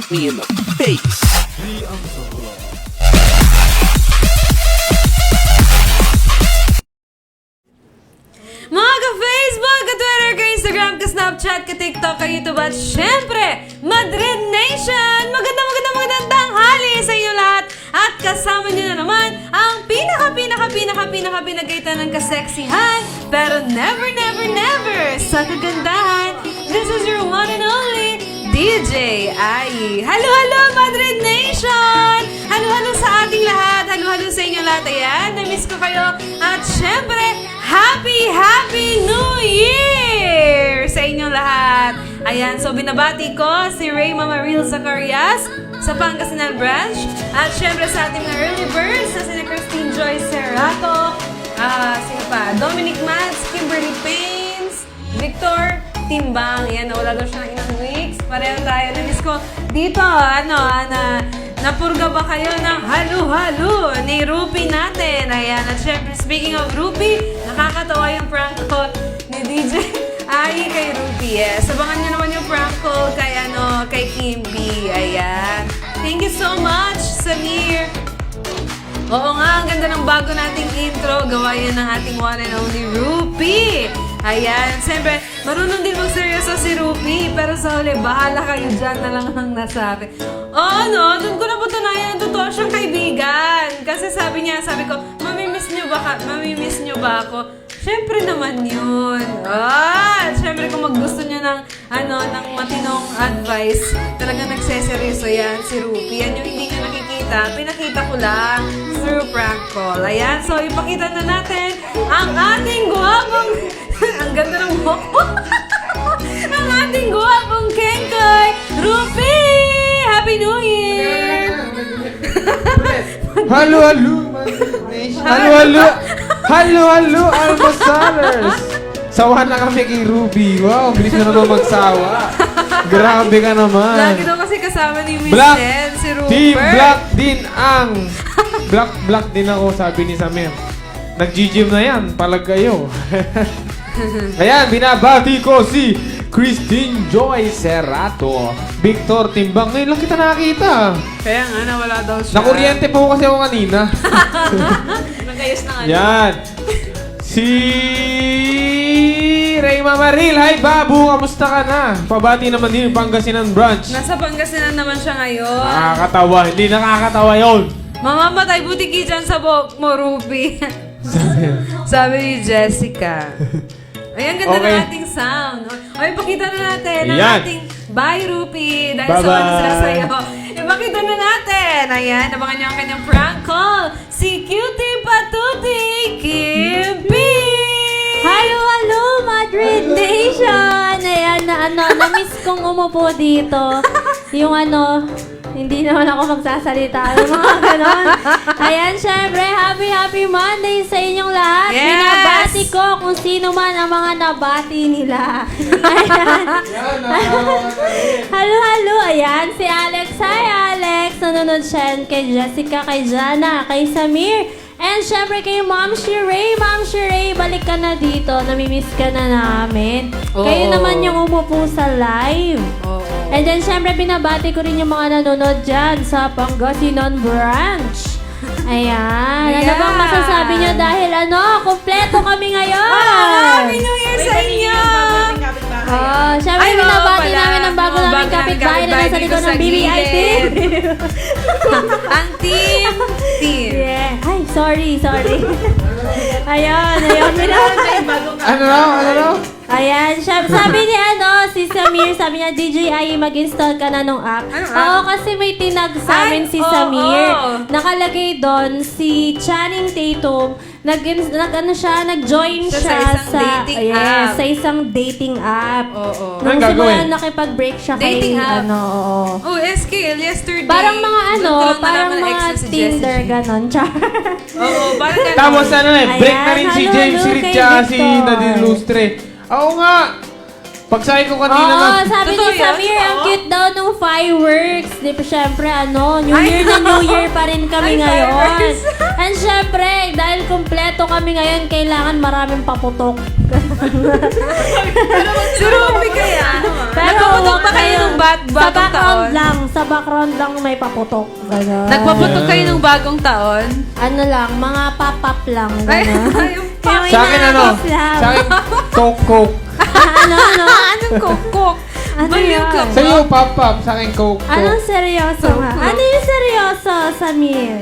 Hit me in the face. Mga ka-Facebook, ka-Twitter, ka-Instagram, ka-Snapchat, ka-TikTok, ka-YouTube at syempre, Madrid Nation! Magandang tanghali sa inyo lahat! At kasama nyo na naman ang pinaka-pinagkaitan ng kaseksihan pero never sa kagandahan. This is your one and only DJ Ai. Halo Madrid Nation! Halo sa ating lahat! Halo sa inyo lahat! Ayan, na-miss ko kayo. At syempre, Happy New Year sa inyong lahat! Ayan, so binabati ko si Ray Mamaril Zacarias sa Pangasinan Branch. At syempre sa ating mga early birds na sina Christine Joy Serrato, sino pa? Dominic Mads, Kimberly Pains, Victor Timbang. Ayan, nawala daw siya ng ilang weeks. Pareho tayo. Na-miss ko dito, napurga ba kayo ng halo ni Rupi natin? Ayan. At syempre, speaking of Rupi, nakakatawa yung prank call ni DJ Ai kay Rupi. Yes. Abangan nyo naman yung prank call kay Kimby. Ayan. Thank you so much, Samir. Oo nga, ang ganda ng bago nating intro. Gawa yan ng ating one and only Rupi. Ayan, siyempre, marunong din magseryoso si Rupi, pero sa huli, bahala kayo dyan na lang ang nasabi. Oo, no, doon ko napatunayan na totoo siyang kaibigan. Kasi sabi ko, mamimiss nyo ba ako? Siyempre naman yun. Siyempre kung gusto nyo ng matinong advice, talagang nagseseryoso yan si Rupi. Yan yung hindi nyo nakikita, pinakita ko lang through prank call. Ayan, so ipakita na natin ang ating guwapong ang ganda ng buhok ko. Ang ating guwapong Kenkoy, Rupi! Happy New Year! Halo, almosalers! Sawa na kami kay Ruby. Wow, bilis na naman magsawa. Grabe ka naman. Lagi daw kasi kasama ni Miss Black, Nen, si Rupert. Team Black din ang... Black din ako, sabi ni Samir. Nag-gym na yan, palag kayo. Ayan, binabati ko si Christine Joy Serrato, Victor Timbang. Ngayon lang kita nakakita. Kaya nga, nawala daw siya. Nakuryente po kasi ako kanina. Nagayos na nga. Yan. Si Ray Mamaril. Hi, Babu. Kamusta ka na? Pabati naman din yung Pangasinan Branch. Nasa Pangasinan naman siya ngayon. Nakakatawa. Hindi nakakatawa yun. Mamamatay butiki dyan sa buhok mo, Ruby. Sabi ni Jessica. Ay, ang ganda ng ating sound. Ay, ipakita na natin ang ating bye, Rupi. Dahil sa ano sila sa'yo. Ipakita na natin. Ayan, abangan niyo ang kanyang prank call. Si Cutie Patuti Kimby! Halo, Madrid Nation! Ayan, na-miss kong umupo dito. Yung hindi naman ako magsasalita. Yung mga ganon. Ayan, syempre, happy Monday sa inyong lahat. Yes! Binabati ko kung sino man ang mga nabati nila. Ayan. Halo. Ayan, si Alex. Hi, Alex. Nanonood siya kay Jessica, kay Jana, kay Samir. And syempre kay Ma'am Sheree. Ma'am Sheree, balik ka na dito. Namimiss ka na namin. Kayo naman yung umupo sa live. And then, syempre, binabati ko rin yung mga nanonood dyan sa Pangasinan Branch. Ayan. Ano bang masasabi nyo dahil kompleto kami ngayon. Happy New Year sa inyo! Syempre, binabati namin ang bago namin kapitbahay na nasa likod ng BBIT. Ang team. Yeah. Ay, sorry. Ayun. Ano raw? Ayan, sabi ni si Samir, sabi niya, DJ Ai, mag-install ka na nung app. Oo, kasi may tinag sa amin si Samir. Nakalagay doon si Channing Tatum. Nag-join siya sa isang dating app. Nung simula nakipag-break siya kay Dating app? SKL, yesterday. Parang mga Tinder, ganon. Parang ganon. Tapos break na rin si Ayan, James halo, Reed kay tsaka si Victor. Nadine Lustre. Oo nga! Pagsabi ko kanina Oo, na... sabi Totoo ni yan? Samir, ang cute daw nung fireworks. Di ba, syempre, New Year na New Year pa rin kami ngayon. fireworks. And syempre, dahil kompleto kami ngayon, kailangan maraming paputok. Si Ruby kaya. Pero Nagpaputok ba kayo ng Sa bagong background taon? lang. Sa background lang may paputok. Ganon. Nagpaputok kayo ng bagong taon? Ano lang, mga pop-up lang. Ay, Ganon. yung Yung Sa akin ano? inaabot lang. Sa akin, Coke. ano? Anong kokok? Ano Baliw yan? ka Sa ba? iyo, pop-up. Sa akin, Coke. Anong seryoso nga? Ano yung seryoso, Samir?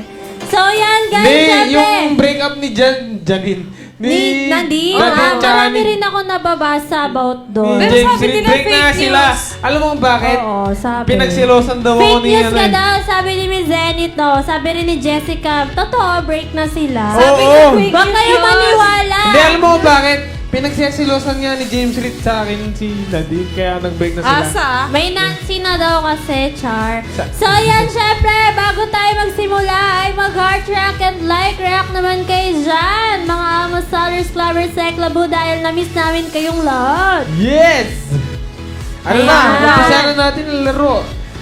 So, yan guys, Hindi, syempre. yung breakup ni Janine. Ni Nadine. Nadine, tsaka Marami ni- rin ako nababasa about doon. Pero James sabi Reid, nila break na fake sila. news. Alam mo kung bakit? Oo, sabi. Pinagsilosan daw ako Fake ni news ka eh. daw, sabi ni Miss Zenith, no? Sabi rin ni Jessica, totoo, break na sila. Sabi Oo. ko, fake Huwag news kayo yun. maniwala. Hindi, alam mo kung bakit? Pinagsilosan nga ni James Reid sa akin si Nadine, kaya nag-break na sila. Asa? May Nancy na daw kasi, Char. So, yan, syempre, bago tayo magsimula, ay mag-heart rock and like rock naman kayo dyan. Mga Amos, Solers, Clovers, Seklabu, dahil na-miss namin kayong lahat. Yes! Ano Ayan. na? Umpisa na natin ang laro.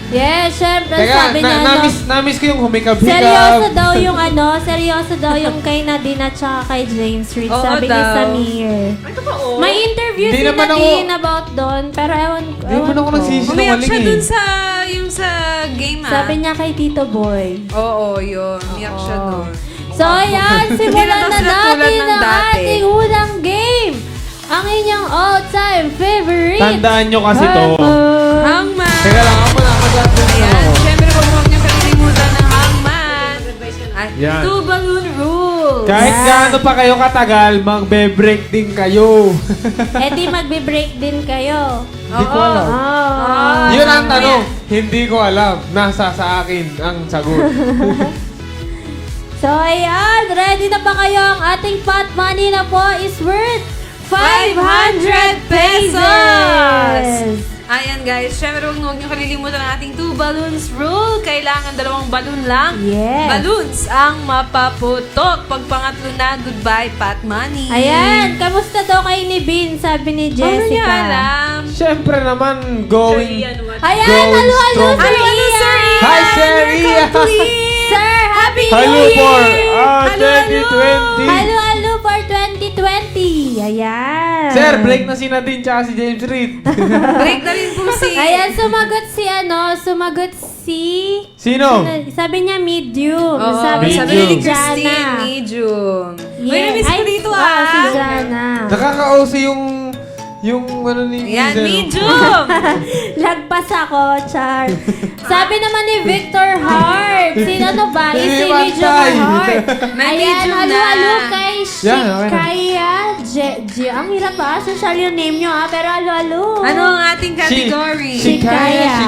Yes, syempre, Teka, sabi niya, no, na-miss ko yung humikab-hikab. seryoso daw yung kay Nadine at saka kay James Reid, Oo sabi ni daw. Samir. Ay, totoo. May interview Hindi si naman ako- Nadine about doon, pero ewan Hindi mo na ako ko. nagsisinungaling Umiyak siya eh. dun sa, yung sa game Sabi niya kay Tito Boy. Oo, yun. Umiyak siya dun. So, ayan, simulan Hindi na na sila tulad natin ng ang dati. ating unang game. Ang inyong all-time favorite. Tandaan nyo kasi to. Hangman! Teka lang, ako na. Mag-advance na Ayan, ako. syempre huwag niyo kalilimutan ng hangman. Ay, Yan. two balloon rules. Kahit gaano pa kayo katagal, magbe-break din kayo. Eh di magbe-break din kayo. Hindi ko alam. Oh. Yun ang tanong. Hindi ko alam. Nasa sa akin ang sagot. So, ayan. Ready na ba kayo? Ang ating pot money na po is worth 500 pesos! Ayan guys, syempre huwag niyo kalilimutan ang ating two balloons rule. Kailangan 2 balloon lang. Yes. Balloons ang mapaputok. Pag pangatlo na, goodbye, pot money. Ayan. Kamusta daw kayo ni Bean? Sabi ni Ano niya Jessica. alam? Siyempre naman, going... Ayan. Going Halo-halo, strong. Sir Ano, Sir Ian. Hi, Sir Ian. Sir, Happy New Hello for Year! 2020. Halo-halo for 2020. Ayan. Sir, break na si Nadine tsaka si James Reid. Break na rin po si... Ayan, sumagot si... Sino? Sabi niya medium. Oo, sabi medium. sabi ni ni Christine, Jana. medium. Uy, Yes. na-miss ko Ay, dito oo, si ah. Jana. Nakaka-OC yung ano ni Ayan, Zeno. medium. Lagpas ako, Char. Sabi naman ni Victor Hart. Sino to ba? Is si Hindi Medium matay. Hart. May Ayan, medium na. halo-halo kay Yan, okay na. Shikaya. Ang hirap ba? Social yung name nyo pero halo-halo. Ano ang ating category? Si Kaya.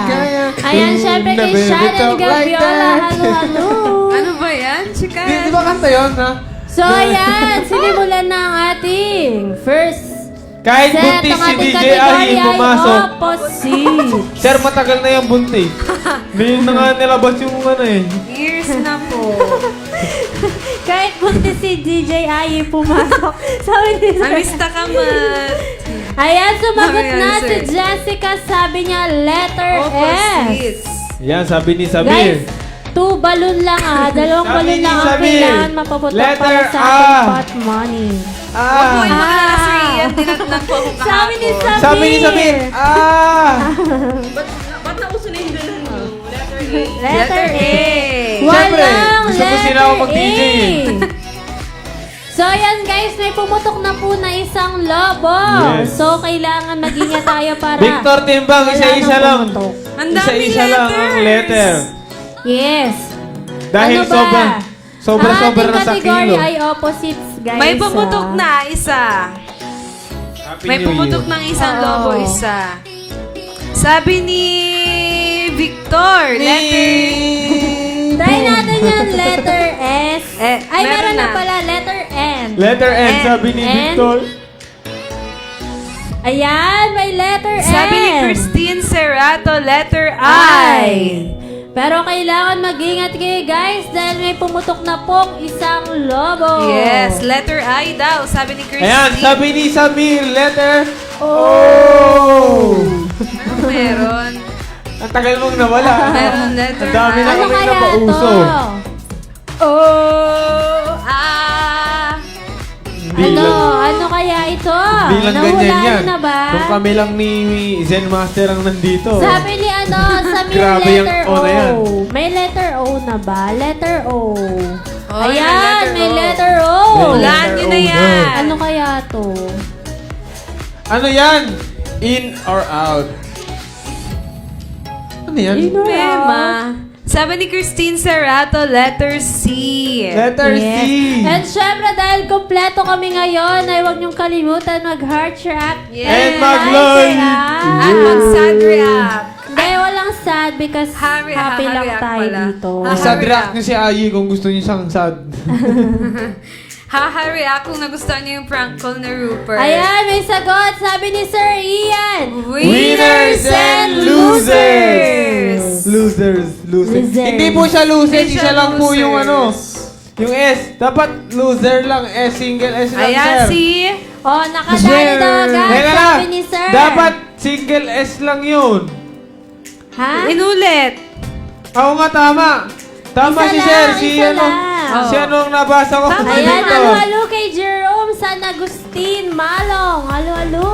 Ayan, syempre kay Never Shannon talk like Gaviola. that. Halo-halo. Ano ba yan? Chika. Di ba kanta yun, ha? So, ayan. Sinimulan na ang ating first Kahit set. buntis Ang si ating DJ category ay pumasok. opposite. Sir, matagal na yung buntis. May na nga nilabas yung ano eh. Years na po. Kahit buntis si DJ Ayi pumasok. Sabi ni Sir. Amista ka man. Ayan, sumagot Ayan, na sir. si Jessica. Sabi niya, letter S. Opposites. Yan, sabi ni Guys, Samir. 2 balloon lang ah. 2 Sabi balloon ni lang ang Samir. kailangan mapaputok Letter para sa A. ating pot money. Huwag mo yung mga Ah! nasa iyan. Dinatnan po akong kahapon. Sabi ni Samir. Sabi ni Samir. Ah! Ba't nauso na yung ganun mo? Letter A. Letter A. Siyempre, Walang gusto ko sila ako mag-DJ eh. So, ayan guys, may pumutok na po na isang lobo. Yes. So, kailangan mag-ingat tayo para Victor Timbang, wala isa-isa nang lang. pumutok. Ang daming Isa-isa lang ang letter. Yes. Dahil Ano ba? sobra-sobra Ang na sa ating category kilo. ay opposites, guys. May pumutok na isa. Happy May New pumutok Year. ng isang Oo. lobo isa. Sabi ni Victor, letter... Try natin yung letter S. Eh, Ay, meron meron na na. pala, letter N. Letter N, N. sabi ni N. Victor. Ayan, may letter N. Sabi ni Christine Serrato, letter I. Pero kailangan mag-ingat kayo guys dahil may pumutok na pong isang lobo. Yes, letter I daw, sabi ni Christine. Ayan, sabi ni Samir, letter O. Ano meron? Ang tagal mong nawala. Meron letter Ang dami na Ano kami kaya napauso. to? Oh, ah. Hindi lang. Ano kaya ito? Hindi lang ganyan Nahulaan yan. na ba? Kung kami lang ni Zen Master ang nandito. Sabi ni Samir, Grabe yung letter O na yan. O. May letter O na ba? Letter O. Oh, Ayan, may letter O. Hulaan nyo na O na. yan. Ano kaya to? Ano yan? In or out? Ano yan? In or Mema. out? Sabi ni Christine Serrato, letter C. Letter C. And syempre, dahil kompleto kami ngayon, ay huwag niyong kalimutan mag-heart react. Yes. And mag-like. At mag-sad react. Hindi, walang sad because Happy happy lang react tayo pala. dito. Sad react niyo si Ayi kung gusto niyo siyang sad. React kung nagustuhan niyo yung prank call ni Rupert. Ayan, may sagot. Sabi ni Sir Ian. Winners and losers! Losers. Losers. Hindi po siya loser, Hindi isa siya lang po yung ano. losers. Yung S. Dapat loser lang. S, single S lang, Ayan, sir. si... Oh, nakadali daw agad. Teka lang. Sabi ni Sir. Dapat single S lang yun. Ha? Inulit. Oo nga, tama. Tama Isa si lang, Sir. Si isa ano, lang. si ano ang nabasa ko. Tama. Ayan, dito. halo-halo kay Jerome San Agustin Malong. Halo-halo.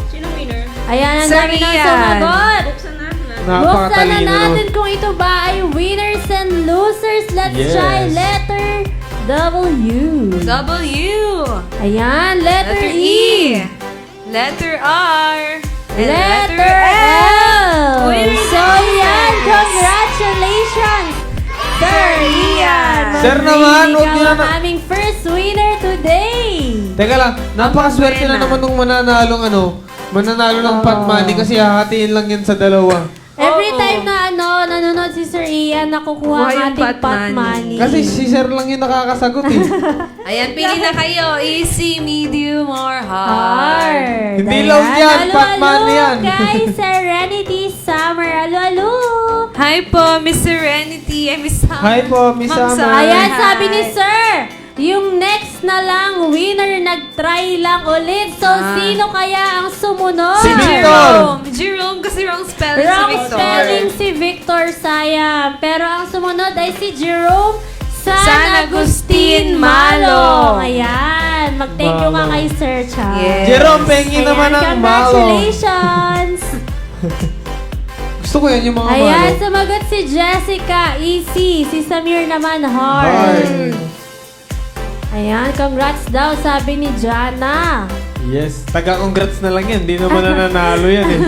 Sino winner? Ayan, ang Sir dami ng Ian. sumagot. Buksan natin na. Buksan na Napakatalino. natin kung ito ba ay winners and losers. Let's Yes. try letter W. W. Ayan, letter E. Letter R. And Letter L. Winner So yan, congratulations, Sir Ian. Sir naman, Mamili huwag ka niyo na- ang aming first winner today. Teka lang, napakaswerte na buena. naman nung mananalong ano. Mananalo ng pot money kasi hahatiin lang yan sa dalawa. Every Oo. time na nanonood si Sir Ian, nakukuha Kuha ang yung ating pot pot money. money. Kasi si Sir lang yung nakakasagot eh. Ayan, pili na kayo. Easy, medium, or hard. Hard. Hindi Ayan. load yan, Alo, pot alo, money yan. Guys, Serenity Summer. Alo. Hi po, Miss Serenity. Miss Summer. Hi po, Miss Ma'am Summer. Ayan, Hi. sabi ni Sir, yung next na lang, winner, nag-try lang ulit. So, sino kaya ang sumunod? Si Victor. Jerome. Jerome kasi wrong spelling Wrong si Victor. spelling si Victor, sayang. Pero ang sumunod ay si Jerome San San Agustin Agustin Malong. Malong. Ayan, mag-thank you nga Malong. kay Sir Charles. Yes. Jerome, pengi Ayan, naman ang malo. congratulations. Gusto ko yan yung mga Ayan, malo. sumagot si Jessica, easy. Si Samir naman, Hard. hard. Ayan, congrats daw, sabi ni Jana. Yes, taga-congrats na lang yan. Hindi naman nananalo yan eh.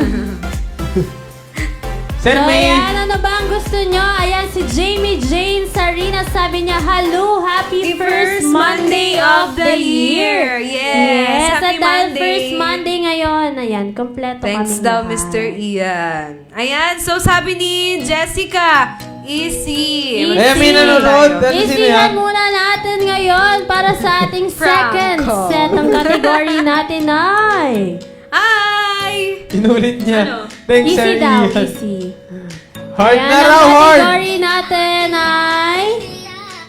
Sir, So, may... ayan, ano ba ang gusto nyo? Ayan, si Jamie Jane Sarina sabi niya, hello, happy first Monday of the year. Yes, at happy dahil Monday. first Monday ngayon, ayan, kompleto Thanks kami daw, lahat. Mr. Ian. Ayan, so sabi ni Jessica, easy. Easy. Ayan, may nanonood. Ano sino yan? Isihan muna natin ngayon para sa ating second Franco. set ng category natin ay... Hi! Inulit niya. Ano? Thanks, Sir Easy daw, Ian. easy. Hard Ayan, na ang raw, hard. category natin ay...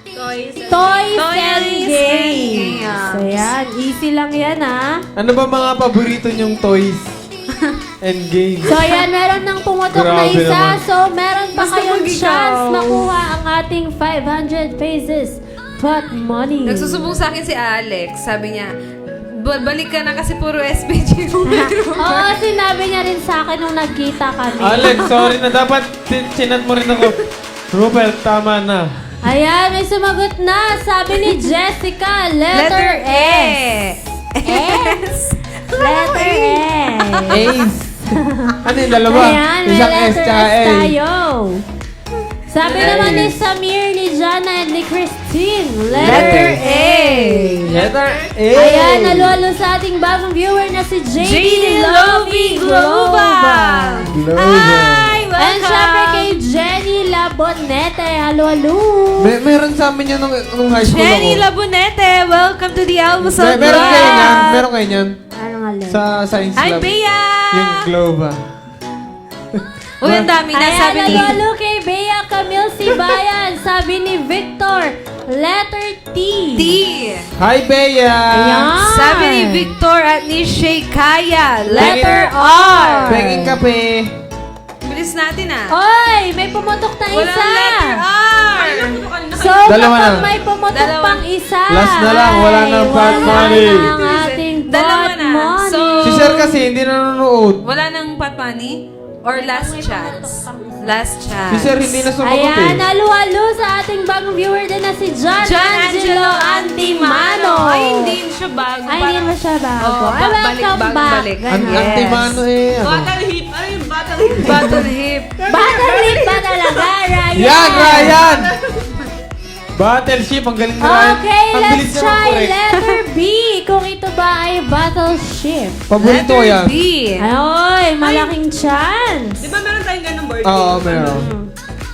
Toys and and games. games. So yan, easy lang yan ha. Ano ba mga paborito niyong toys and games? So yan, meron nang pumutok na Grabe isa. naman. So meron pa Basta kayong mag-ikaw. chance makuha ang ating 500 pesos pot money. Nagsusubong sa akin si Alex. Sabi niya, balik ka na kasi puro SPG mo meron." Oo, sinabi niya rin sa akin nung nagkita kami. Alex, sorry na. Dapat chinat mo rin ako. Rupert, tama na. Ayan, may sumagot na. Sabi ni Jessica, letter S. S. Letter S. Ace. Ano yung dalawa? Ayan, may Isang S letter tsaka S A. tayo. Sabi Ace. naman ni Samir, ni Jana, and ni Christine, Letter letter A. Letter A. Ayan, nalualo sa ating bagong viewer na si JD Lovey Global. Hi! Welcome! And syempre kay Jenny Labonete. Halo-halo. Meron sa amin yun nung high school Jenny ako. Labonete, welcome to the Almusal Meron kayo Club. niyan. Meron kayo niyan. Ano nga lang? Sa Science Hi, Lab. Bea! Yung globe ah. Uy, ang dami na Ayan, sabi ni... halo-halo kay Bea Camille Sibayan. Sabi ni Victor, letter T. T. Hi, Bea! Ayan. Sabi ni Victor at ni Sheikaya, Letter letter R. Penging kape. Bilis natin ah. Oy, may pumutok na Walang isa. letter R. So, Dalawa kapag na. may pumutok Dalawa. pang isa, Last na lang, wala ay, nang pot wala money. na ang ating Dalawa pot na. money. So, Sir kasi hindi nanonood. Wala nang pot money? Or last chance? Last Si chance. Sir hindi na sumagot Ayan, eh. halo-halo sa ating bagong viewer din na si John Angelo Antimano. Ay, hindi siya bago. Ay, hindi mo siya bago. Oh, Ay, welcome bagong back. balik. Ganun. Ang Antimano eh. Ano? Battle hip. Ano yung battle hip? Battle hip. Battle ba talaga, Ryan? Yan, Ryan! Battleship, ang galing ni Ryan. Okay, Ang let's bilis niya try mag-correct. letter B. Kung ito ba ay battleship. Paborito ko yan. B. Ay, malaking chance. Di ba meron tayong ganung birthday? Oo, meron.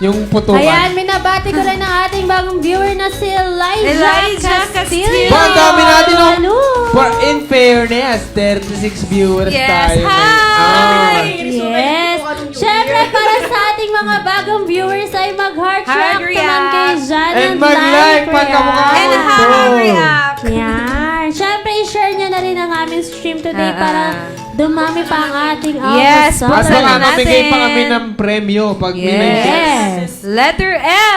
Yung putukan. Ayan, minabati ko rin ang ating bagong viewer na si Elijah Elijah Castillo. Castillo. Ba, ang dami natin oh. Hello. For in fairness, 36 viewers Yes, tayo. hi! Yes. Siyempre, para sa ating mga bagong viewers ay mag-heart Heart react naman kay react. Jan And mag-like pagkamukha ko. And Ito. how react? Yan. Siyempre, i-share nyo na rin ang aming stream today para dumami pa ang ating Yes, almusal. At Buksan baka na mamigay pa natin. kami ng premyo pag minention. Yes. Letter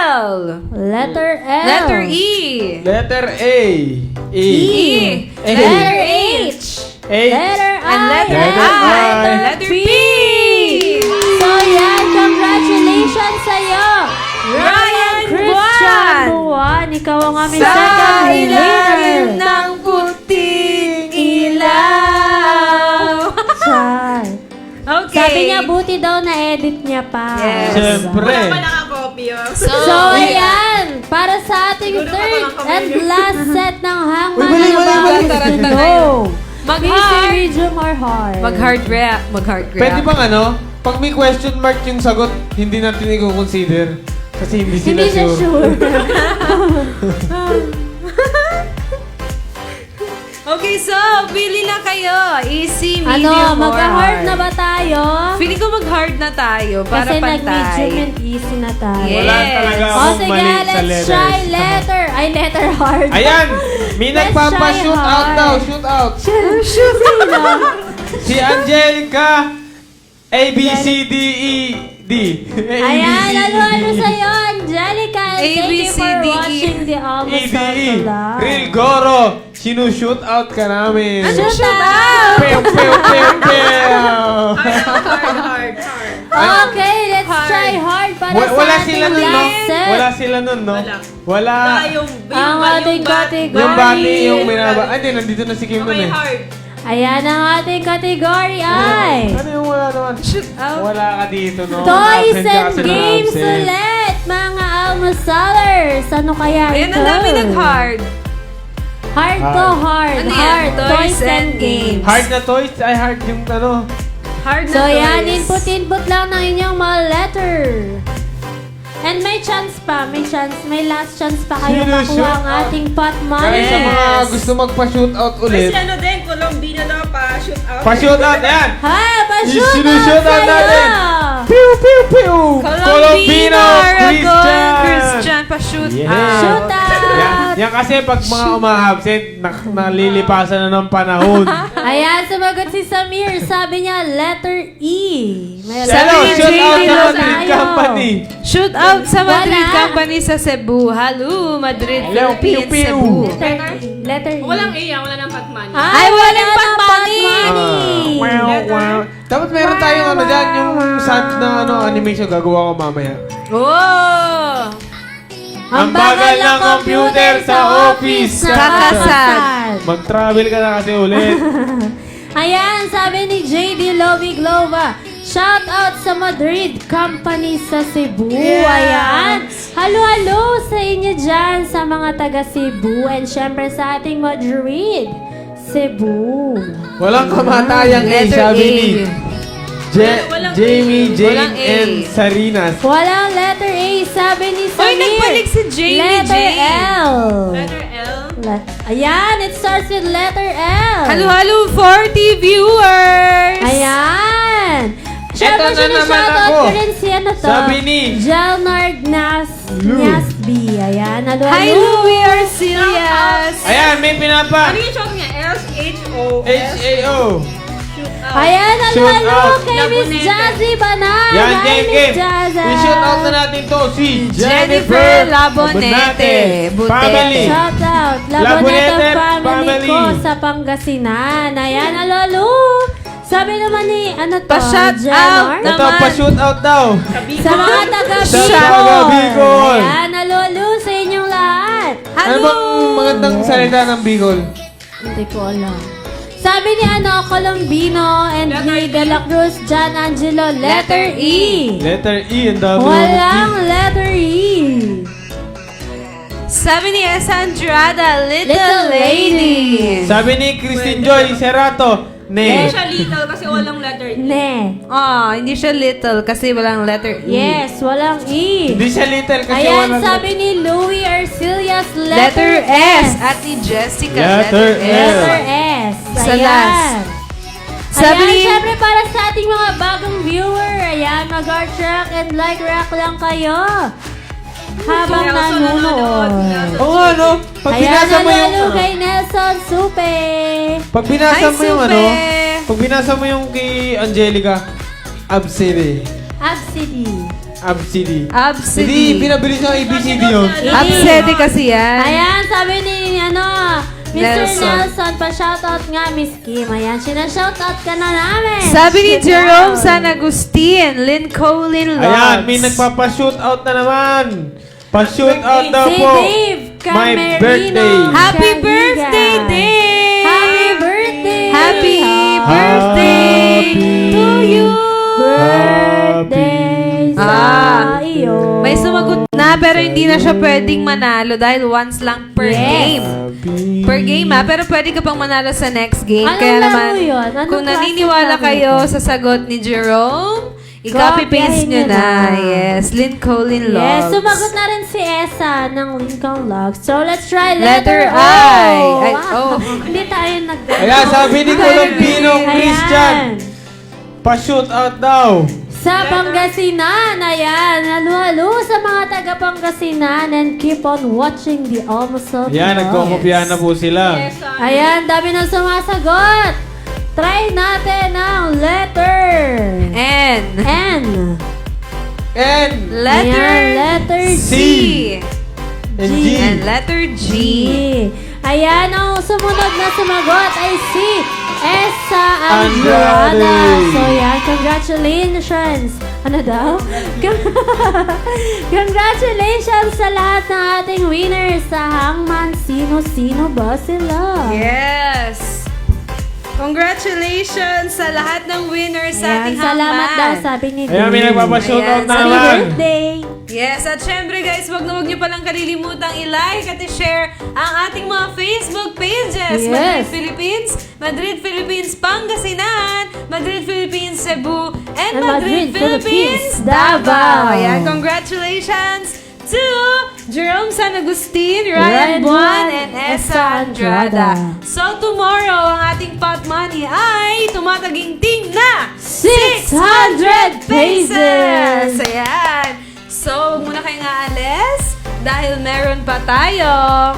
L. Letter L. Letter E. Letter A. E. E. Letter H. H. Letter I. And letter Letter I. I. Letter P. So yan, congratulations sa'yo. Ryan Christian Buwan. Buwan. Ikaw ang aming Sa second ilalim winner. ng puting ilaw. Chan. Okay. Sabi niya, buti daw na-edit niya pa. Yes. Siyempre. Wala pa nakakopy oh. So, ayan, para sa ating Siguro pa third mga and kamay. last set ng hangman Uy, bali, na bali, bago bali. to Taranta na know. yun. Please Mag-heart. medium or hard. Mag-heart react. Mag-heart react. Pwede bang ano? Pag may question mark yung sagot, hindi natin i-consider. Kasi hindi sila Hindi siya sure. sure. Okay, so, pili na kayo. Easy, medium, Ano, or mag-hard hard. na ba tayo? Feeling ko mag-hard na tayo para Kasi pantay. nag-medium and easy na tayo. Yes. Wala talaga O akong sige, mali sa let's letters. try letter. Ay, letter hard. Ayan! May Let's nagpapa-shoot try out hard. daw. Shoot out. Shoot. Si Angelica. A, B, C, D, E, D. Ayan, ano sa'yo, Angelica. A, Thank B, you C, for D, E. watching the E, Almost D, E. Live. Real Goro. Sinu-shoot out ka namin. Ano Shoot shoot out! out? Pew, pew, pew, pew. Hard. Okay, let's try hard para sa Wala ating sila nun, no? last set. Wala sila nun, no? Wala. Wala. Yung Ang ating category. Yung bati, yung binaba. Ay, hindi, nandito na si Kim nun Okay, eh. hard. Ayan ang ating category ay Ano yung wala naman? Shoot out. Wala ka dito, no? Toys Absent ka and kasi ng Games absent. ulit, mga almosalers. Ano kaya Ayan, ito? ang dami nag-hard. Hard to hard. Ano yan? Hard. Toys and Games. Hard na toys, ay hard yung ano. Hard na So toys. yan, input lang ng inyong mga letter. And may chance pa, may last chance pa kayo Sino makuha shoot ang out? ating pot Kaya money. sa mga gusto magpa-shoot out May ulit, si ano din, Colombina daw pa, shoot out. pa-shoot out, ayan! Ha, pa-shoot Sinushoot out out sa'yo! natin. Pew, pew, pew! Colombina, Aragon, Christian! Christian, pa-shoot Yeah. out. Shoot out! Yan kasi pag mga uma-absent, nalilipasan na ng panahon. Ayan, sumagot si Samir. Sabi niya, letter E. May Sabi Hello, ni shoot out JD sa Lozano. Madrid Company. Shoot out sa Madrid Wala. Company sa Cebu. Hello, Madrid, Hello, Philippines, pew, pew. Cebu. Letter E. Walang A, wala nang pot money. Ay, walang pot money. Wow, wow. Dapat meron tayong ano dyan, yung sad na ano, animation gagawa ko mamaya. Oh! Ang bagal ng computer sa office. Kakasad. Mag-travel ka na kasi ulit. Ayan, sabi ni JD Loviglova, shout out sa Madrid Company sa Cebu. Ayan. Halo-halo sa inyo dyan sa mga taga Cebu and syempre sa ating Madrid, Cebu. Walang kamatayang A, Letter sabi A. ni Walang Jamie, Jane, Walang A. and Sarinas. Walang letter A, sabi ni Samir. Uy, nagbalik si Jamie Letter Jane. L. Letter L. Ayan, it starts with letter L. Halo, 40 viewers! Ayan! Eto Siyempre, na naman sinashoutout ako. ko rin si ano to? Sabi ni Jalnard Nasby. Ayan, halo, Hi, halo. Lou, we are serious. Ayan, may pinapa. Ano yung shout niya? S-H-O. H-A-O. Shoot out. Ayan, halo, Shout halo out. kay Miss Labonete. Jazzy Banan. Yan, Hi, game, Miss game. Jazzy. I-shoot out na natin to si Jennifer Labonete. Butete. Family. Shout out. Labonete Labonete family family. ko sa Pangasinan. Ayan, halo, halo. Sabi naman ni, ano to? Pa-shout Jenor? out Ito, naman. pa-shoot out daw. Sa mga taga Sa Bicol. taga Bicol. Ayan, nalulu sa inyong lahat. Ano Hello! bang magandang salita ng Bicol? Hindi ko alam. Sabi ni Colombino and ni De La Cruz, John Angelo, letter E. Letter E, ang dami. Walang letter E. Sabi ni Esa Andrada, Little Little Lady. Sabi ni Christine Joy Serato, Hindi ne. siya little kasi walang letter E. Ne. Oh, hindi siya little kasi walang letter E. Yes, walang E. Hindi siya little kasi Ayan, walang sabi ni Louie Arcelias, Letter S. At ni Jessica, Letter Letter S. S. Sa Ayan. last. Sabi Sabi ni- syempre para sa ating mga bagong viewer, ayan, mag-art track and like rack lang kayo. Habang Nelson nanonood. Oo nga, no? Pag Ayan, binasa mo yung, nalalo kay Nelson Supe. pag binasa Hi, mo yung Supe. ano, pag binasa mo yung kay Angelica, Absidi. Absidy. Absidi. Hindi, Absidy. pinabilis yung ABCD yun. Absidy kasi yan. Ayan, sabi ni, Mr. Nelson. Nelson, pa-shoutout nga, Miss Kim. Ayan, sinashoutout ka na namin. Sabi ni Sit Jerome down. San Agustin, Lynn Colin Lodge. Ayan, may nagpapa-shoot out na naman. Pa-shoot out daw Si po. Dave My Camerino. birthday. Happy Cahiga. birthday, Dave! Happy birthday! Happy Happy birthday to you! birthday sa iyo. May sumagot na pero hindi na siya pwedeng manalo dahil once lang per Yes. game. Per game pero pwede ka pang manalo sa next game. Anong Kaya laro naman, yun? Anong kung klaseng naniniwala laro kayo ito? sa sagot ni Jerome, i-copy-paste Kopyahin nyo nyo na. na. Yes, Lynn Colin Logs. Yes, sumagot na rin si Esa ng Lincoln Logs. So, let's try Letter letter O. I. Ay, Wow. oh. Hindi tayo nag- Ayan, sabi ni Colombino Christian, Ayan. pa-shoot out daw. Sa Pangasinan, ayan. Halo-halo sa mga taga Pangasinan and keep on watching the Almasal. Ayan, nagkokopya na po sila. Yes, Ayan, dami nang sumasagot. Try natin ang letter N. N. And Letter Ayan, letter C. and G. G. And letter G. G. Ayan, ang sumunod na sumagot ay si Esa Andrada. Andrade. So yan, congratulations. Ano daw? Congratulations sa lahat ng ating winners sa Hangman. Sino-sino ba sila? Yes! Congratulations sa lahat ng winners sa Ayan, ating salamat hangman. daw, sabi ni Ayan, may Dave. nagpapa-shoot out Ayan, na Happy naman. birthday! Yes, at syempre guys, wag niyo palang kalilimutang i-like at i-share ang ating mga Facebook pages. Yes. Madrid Philippines Pangasinan, Madrid Philippines Cebu, and And Madrid, Madrid, Philippines Philippines, Davao. Davao. Ayan, congratulations to Jerome San Agustin, Ryan Ryan Buan, Buan, and Esa Esa Andrada. Andrada. So tomorrow, ang ating pot money ay tumataginting na 600 pesos! Ayan. So, huwag muna kayong aalis dahil meron pa tayong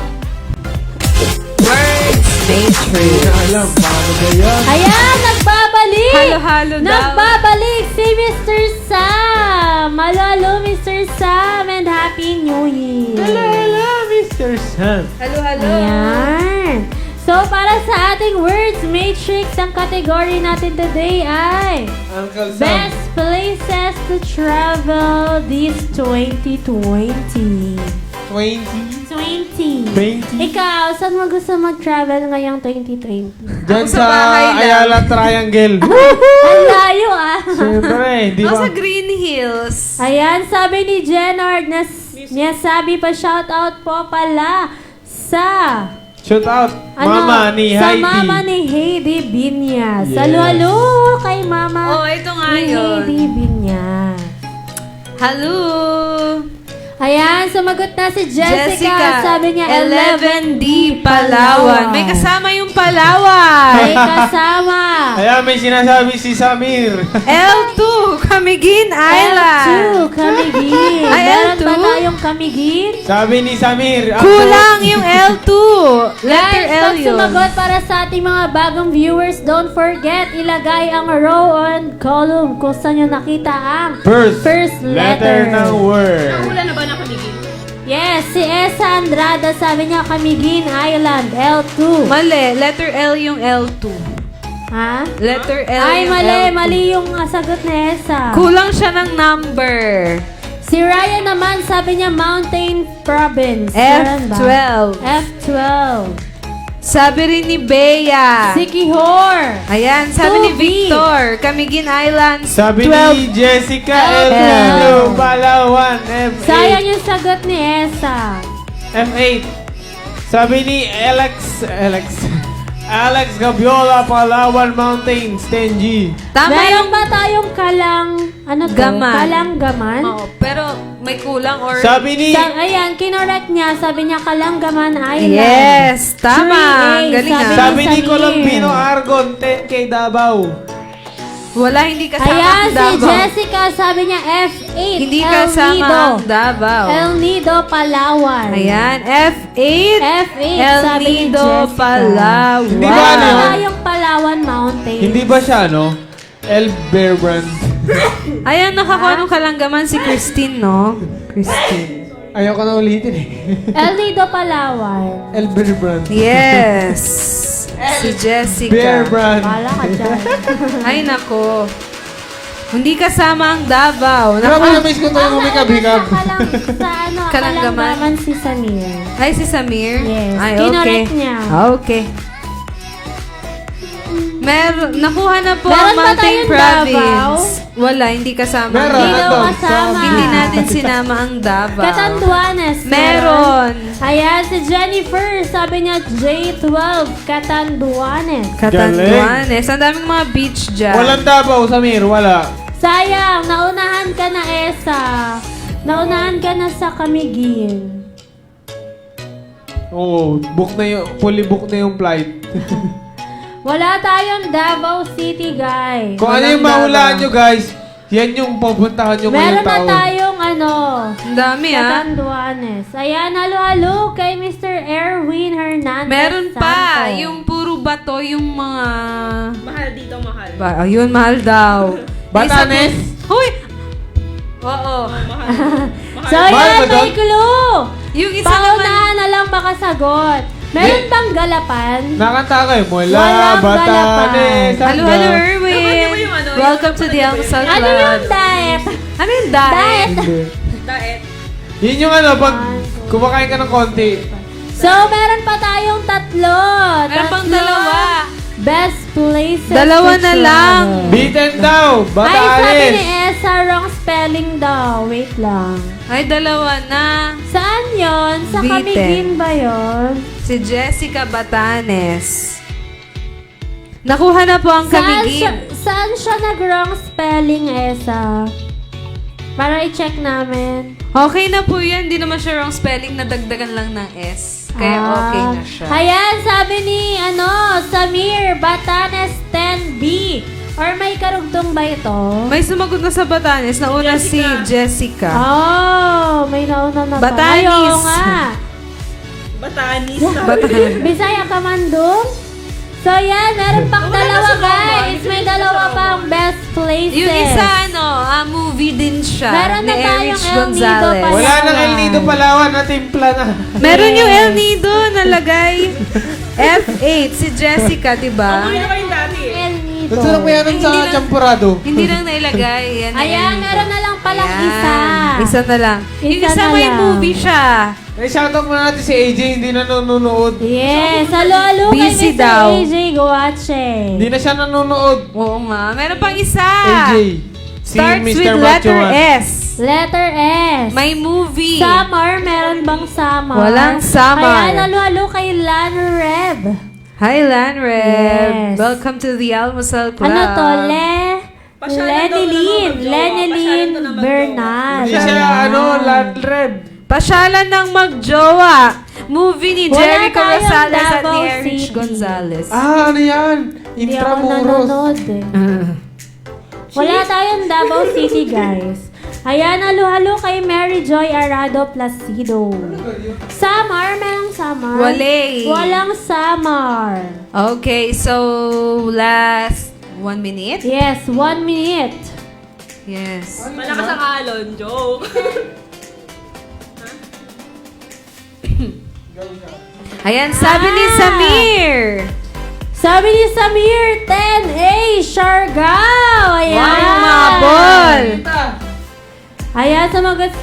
Words Made True. Alam, paano ba yan? Ayan, nagbabalik! Halo-halo daw. Nagbabalik si Mr. Sam! Halo, Mr. Sam, and Happy New Year! Hello, Mr. Sam. Halo-halo. Ayan. So, para sa ating Words Matrix, ang category natin today ay Uncle Sam. Best Places to Travel this 2020. 20. 20. 20. Ikaw, saan mo gusto mag-travel ngayong 2020? Dyan Ako sa sa bahay lang. Ayala Triangle. Ang layo ah! Siyempre, di Ako ba? sa Green Hills. Ayan, sabi ni Jenard, niya sabi pa shoutout po pala sa Shoot out. Mama ni sa Heidi. mama ni Heidi Binyas. Yes. Halo-halo kay mama Oh, ito nga ni yun. Heidi Binyas. Hello. Ayan, sumagot na si Jessica. Sabi niya 11D Palawan. May kasama yung Palawan. May kasama. Ayan, may sinasabi si Samir. L2, Camiguin Island. L2, Camiguin. Ay, Meron L2? ba tayong Camiguin? Sabi ni Samir. Kulang yung L2. Letter Guys, L pag yun. sumagot para sa ating mga bagong viewers, don't forget, ilagay ang row and column kung saan nyo nakita ang First letter ng word. Wala na ba na kamigin? Yes, si Esa Andrada, sabi niya Camiguin Island, L2. Mali, letter L yung L2. Ha? Letter L. Ay, yung mali. L. Mali yung sagot ni Esa. Kulang siya ng number. Si Ryan naman, sabi niya Mountain Province. Meron ba? F12. F12. Sabi rin ni Bea. Si Kihor. Ayan, sabi ni 2B. Victor. Camiguin Islands. Sabi 12. ni Jessica L12. L12, Palawan, F8. Sayang yung sagot ni Esa. F8. Sabi ni Alex Gabiola, Palawan Mountains, 10G. Tama Meron yung... ba tayong Gaman. Kalanggaman? Oo, pero may kulang or... Sabi ni... Ayan, kinorek niya. Sabi niya Kalanggaman Island. Yes, tama. Three A, Ang galing sabi ah. Sabi ni Samir. Colombino Argon, 10K Davao. Wala, hindi kasama Ayan, ang si Davao. Jessica, sabi niya F8. Hindi El kasama Nido. ang Davao. El Nido, Palawan. Ayan, F8. F8, El sabi ni Nido, Jessica. Palawan. Hindi ba Wala ano yun? tayong Palawan Mountain. Hindi ba siya, no? El Bearbrand. Ayan, nakakuha nung kalanggaman si Christine, no? Christine. Ayaw ko na ulitin eh. El Nido, Palawan. El Bearbrand. Yes. Si Jessica. Bearbrand. Wala ka dyan. Ay, nako. Hindi kasama ang Davao. Grabe na miss ko tayo kumikab-hikab. Sa Kalanggaman. Kalanggaman si Samir. Ay, si Samir? Yes. Ay, Kinorek niya. Okay. Nakuha na po Meron ang ba Mountain tayong Province. Wala, hindi kasama. Meron. Hindi daw Ito, kasama. Hindi natin sinama ang Davao. Catanduanes. Meron. Ayan, si Jennifer. Sabi niya J12, Catanduanes. Catanduanes. Ang daming mga beach dyan. Walang Davao, Samir. Wala. Sayang, naunahan ka na, Esa. Naunahan ka na sa Camiguin. Oo, fully book na yung flight. Wala tayong Davao City, guys. Kung ano yung mahulaan nyo, guys, yan yung pupuntahan nyo Meron ngayong na taon. tayong Ang dami ah. Catanduanes. Ayan, halo-halo kay Mr. Erwin Hernandez Meron pa. Santos. Yung puro bato, yung mga... Mahal dito, mahal. Ayun, mahal daw. Batanes? Huy! Oo. Mahal. So, Mahal yan, ba doon? may clue. Yung isa naman... Paunahan na lang makasagot. Meron bang galapan? Nakanta kayo. Mula Walang Batanes. Hello, hello, Erwin. Ano ba yung ano? Welcome to the Almasal Club. Ano yung diet? Ano yung diet? Daet. Yun yung ano, pag kumakain ka ng konti. So, meron pa tayong tatlo. Meron pang Tatlo. dalawa. Best places Dalawa to na travel. lang. Beaten daw. Ay, sabi ni Batanes. Esa, wrong spelling daw. Wait lang. Ay, dalawa na. Saan yon? Sa Biten. Camiguin ba yon? Si Jessica Batanes. Nakuha na po ang Camiguin. Saan siya nag-wrong spelling, Esa? Para i-check namin. Okay na po yan. Hindi naman siya wrong spelling. Nadagdagan lang ng S. Kaya okay na siya. Ayan, sabi ni, Samir, Batanes 10B. Or may karugtong ba ito? May sumagot na sa Batanes. Nauna si Jessica. Oh, may nauna na ba? Batanes. Ayaw nga. Batanis. Bisaya ka man dun? So yan, meron pang dalawa guys. May dalawa pang best places. Yung isa, movie din siya. Meron na ni tayong Erich El Nido Gonzalez. pala. Wala nang El Nido Palawan na timpla na. Meron yung El Nido nalagay. F8, si Jessica, diba? Ano kayong dati eh? El Nido. Gusto lang yan Hindi sa lang- champurado. Hindi lang nailagay. Yan, Ayan, El Nido. meron na lang palang Ayan. isa. Isa na lang. Yung Isa isa na may lang. movie siya. Eh, shoutout muna natin si AJ, hindi na nanonood. Yes, halo-halo kay Busy Mr. daw. AJ Guache. Hindi na siya nanonood. Oo nga. Meron pang isa. AJ. Si Starts with Mr. letter Macho Man. S. Letter S. May movie. Summer, meron bang summer? Walang summer. Ayan, halo-halo kay Lan Reb. Hi, Lanred. Yes. Welcome to the Almasal Club. Ano to? Pasyalan daw na Lenilyn. mag-jowa. Lenilyn Pasyalan to na mag-jowa. Bernal. Hindi siya, Landreb. Pasyalan ng magjowa. Movie ni Wala Jericho tayong Rosales at Davao ni Erich City. Gonzalez. Ah, ano yan? Hindi ako Intramuros. nanonood eh. Wala tayong Davao City, guys. Ayan, halo-halo kay Mary Joy Arado Placido. Summer, merong summer? Wale. Walang summer. Okay, so last 1 minute? Yes, 1 minute. Yes. Malakas ang alon, joke. Ayan, sabi ni Samir. Sabi ni Samir, 10A, Siargao. Ayan. Wow, umabol. Ayan, sumagot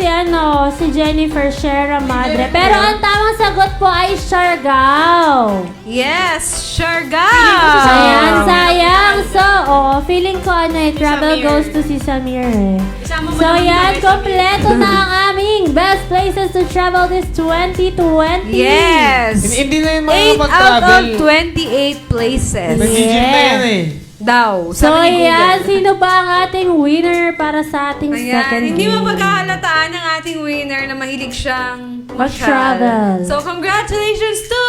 si Jennifer Sierra Madre. Pero ang tamang sagot po ay Siargao. Yes, Siargao. Ayan, sayang. So, feeling ko travel goes to si Samir eh. Isama mo So, naman yan, kami sa- kompleto na ang aming best places to travel this 2020. Yes. Hindi na yung mga 8 out mag-travel. of 28 places. Nag-gym na yan eh. Daw. So, Sabi ni yan, Google. sino ba ang ating winner para sa ating Ayan, second hindi game? mo pagkakalataan ng ating winner na mahilig siyang Mag-travel. So, congratulations to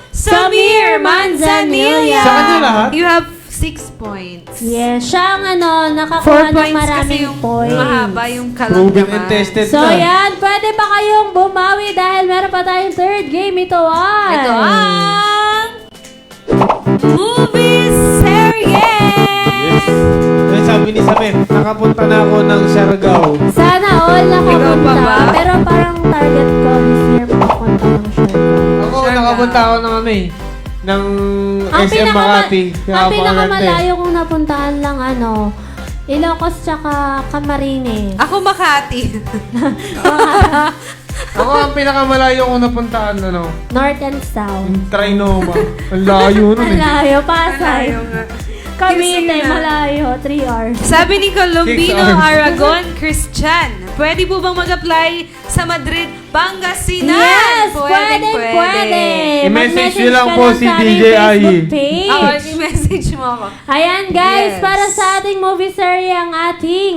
Samir Samir Manzanilla. Sa kanya lahat? You have 6 points. Yes, siya ang 4 nakakuha ng points kasi maraming yung points. mahaba yung kalang Proven naman. and tested So, na. yan, pwede pa kayong bumawi dahil meron pa tayong third game. Ito ay... Ito ang movie serye. Yes. Ay, sabi ni Samir, nakapunta na ako ng Siargao. Sana all Ikaw pa nakapunta. ba? Pero parang target ko this year makapunta ng Siargao. Ako, Siargao. nakapunta ako ng ng Ang SM Makati. ang pinakamalayo kong napuntahan lang Ilocos tsaka Camarines. Ako Makati. Ako, ang pinakamalayo kong napuntahan, North and South. yung Trinoma. Ang layo nun eh. Malayo, Pasay. Malayo nga. Cavite, Kirsing na. malayo, 3 hours. Sabi ni Colombino 6 hours. Aragon Christian, pwede po bang mag-apply sa Madrid, Pangasinan? Yes! Pwede! I-message nyo lang ka po lang si sa aming DJ Ai. Facebook page. Oo, i-message mo ako. Ayan guys, Yes. para sa ating movie serye ang ating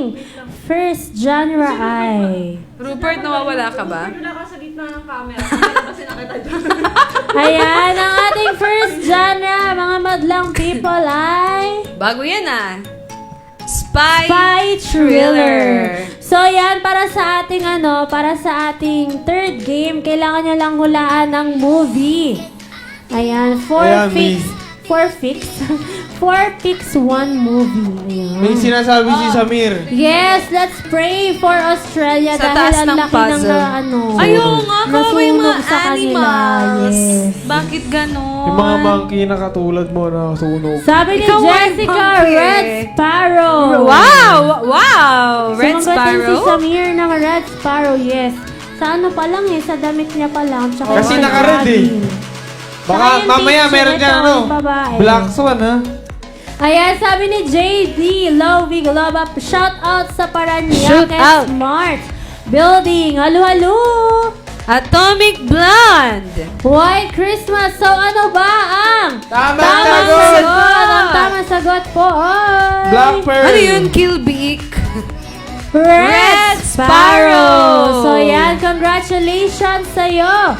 first genre ay... Rupert, nawawala ka ba? Wala ka sa gitna ng camera. Kasi nakita dyan. Ayan, ang ating first genre, mga madlang people ay... Bago yan Spy Thriller. So yan, para sa ating third game, kailangan nyo lang hulaan ng movie. Ayan, Ayan, 4 picks 1 movie. Ayan. May sinasabi si Samir. Yes, let's pray for Australia Sa dahil taas ang ng laki ng puzzle. Ayaw nga, kawawa yung mga sa kanila. animals. Yes. Bakit ganon? Yung mga monkey na katulad mo na sunog. Sabi ni Ikaw ay Jessica, monkey. Red Sparrow. Wow! Red Sumagot din Sparrow? si Samir ng Red Sparrow, yes. Sa pa lang sa damit niya pa lang. Tsaka Kasi yung naka-red eh. body. Baka Saka yung mamaya picture meron nito, dyan ang babae. Black Swan ha. Ayan, sabi ni JD Lovey Globa, shout out sa Shout Paranaque out. Smart Building. Halo. Atomic Blonde. White Christmas. So ano ba ang Tamang sagot? sagot. Ang tamang sagot po ay... Black Pearl. Ano yun? Kill Bick? Red Sparrow. So yan, congratulations sa'yo.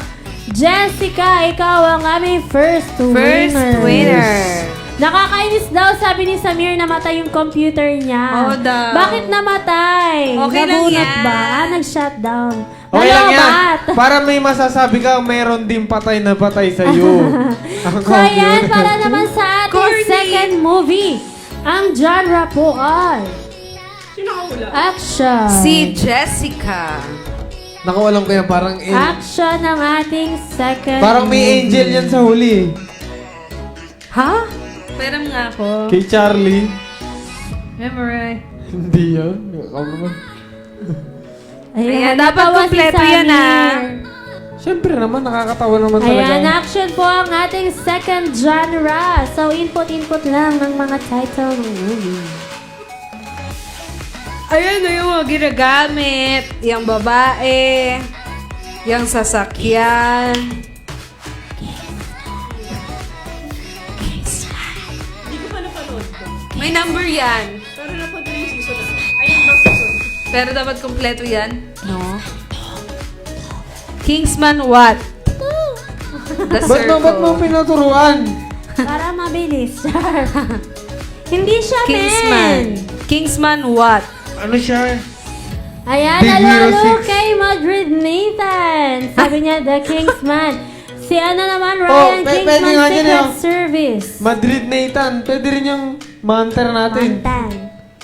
Jessica, ikaw ang aming first winner. Nakakainis daw, sabi ni Samir, namatay yung computer niya. Oo daw. Bakit namatay? Okay lang Nabunot yan. ba? Nag-shutdown. Okay lang yan. Nalobat. Para may masasabi ka, meron din patay na patay sa'yo. Ang So yan, computer. para naman sa ating Corny. second movie. Ang genre po ay Sino ka hula? action. Si Jessica. Naku, alam ko yan, parang Action ang ating second parang may angel yan sa huli. Ha? Meron nga ako. Kay Charlie. Memory. Hindi yan. Ako naman. Ayan, dapat natawa kompleto yan, Samir. Siyempre naman, nakakatawa naman talaga. Ayan, action po ang ating second genre. So, input lang ng mga title ng movie. Ayan na yung mga ginagamit. Yung babae. Yung sasakyan. Hindi ko pa napanood. May number yan. Pero napanood yung season na. Ayun ba season? Pero dapat kompleto yan. No? Kingsman what? The Ba't mo pinuturuan? Para mabilis. Hindi siya Kingsman. men. Kingsman what? Ano siya? Ayan, Big Hero halo 6. kay Madrid Nathan. Sabi niya, The Kingsman. Si naman, Ryan pwede Kingsman nga yun, Secret yung Service. Madrid Nathan. Pwede rin yung manter natin.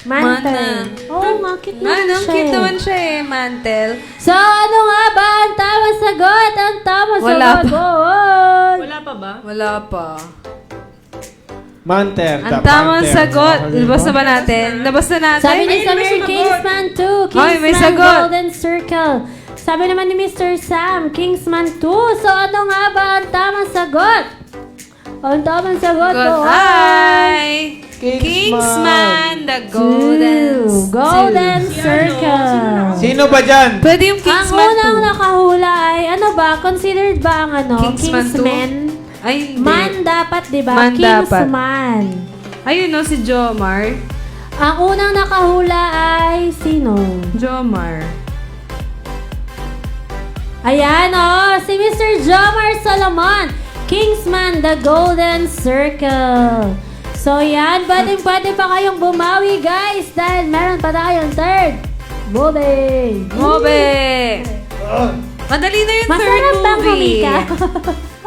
Mantan. Oh, makit naman Ano, siya. cute eh. naman siya Mantel. So, ano nga ba ang tamang sagot? Ang tamang Wala sagot. pa. Oy. Wala pa ba? Wala pa. Manter. Ang tamang sagot. Labas na ba natin? Labas na natin? Sabi ni Ayun, may Samir, sumagot. Kingsman 2. Ay, may Kingsman sagot. Golden Circle. Sabi naman ni Mr. Sam, Kingsman 2. So ano nga ba ang tamang sagot? Ang tamang sagot Good po eye. Kingsman, the golden. Golden Si ano, Circle. Sino ba dyan? Pwede yung Ang Kingsman unang 2. nakahula ay, ano ba, considered ba ang ano? Kingsman Kingsman? Ay, hindi. Man dapat, di ba? Man dapat. Kingsman. Ayun no, si Jomar. Ang unang nakahula ay sino? Jomar. Ayan, si Mr. Jomar Solomon. Kingsman, the Golden Circle. So yan, pwede pa kayong bumawi guys dahil meron pa tayong third movie. Mobe! Madali na yung third Masarap bang movie. humika?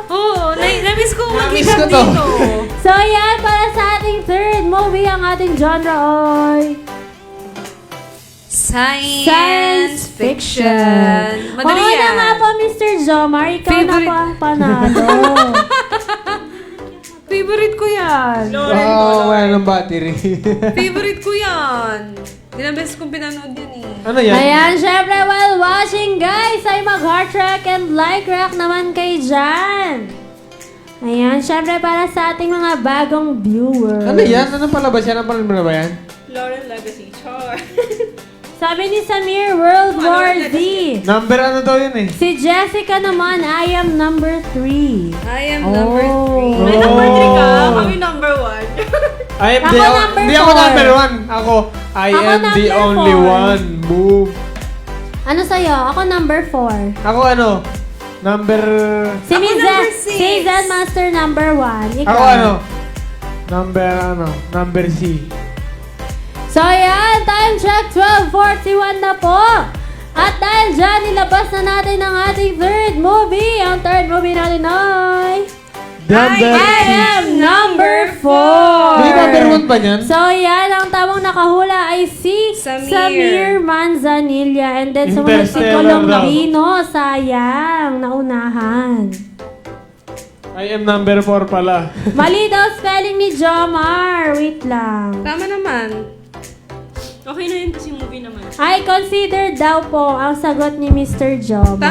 Oo, na-miss ko Na-miss mag-hikap ko to. dito. So yan, para sa ating third movie, ang ating genre ay Science fiction. Madali Oo yan. na nga po, Mr. Jomar, ikaw na Favorite- po ang panalo. Favorite ko yan. Lauren Oh, wala ng battery. Favorite ko yan. Ilang beses kong pinanood yan eh. Ano yan? Ayan, syempre, while watching, guys, ay mag-heart track and like rock naman kay Jan. Ayan, syempre, para sa ating mga bagong viewers. Ano yan? Ano palabas yan? Ano palabas ba yan? Lauren Legacy. Char. Sabi ni Samir, World War Z. Number ano daw yun eh? Si Jessica naman, I am number 3. I am number 3. May number 3 ka. Kami number 1. I am Ako number Hindi ako 4. number 1. I Ako am the number only 4. one. Move. Ano sa'yo? Ako number 4. Ako ano? Number... Si Ako Miss number Zen, 6. si Zen Master number 1. Ikaw. Ako ano? Number C. So yan, time check 12:41 na po. At dahil dyan, nilabas na natin ang ating third movie. Ang third movie natin ay Number I am number 4. May number 1 ba niyan? So yan, ang tamang nakahula ay si Samir. Samir Manzanilla. And then sumunod si Interstellar Colombino. Sayang, naunahan. I am number 4 pala. Mali daw spelling ni Jomar. Wait lang. Tama naman. Okay na yun kasi movie naman. I consider daw po ang sagot ni Mr. Jomar.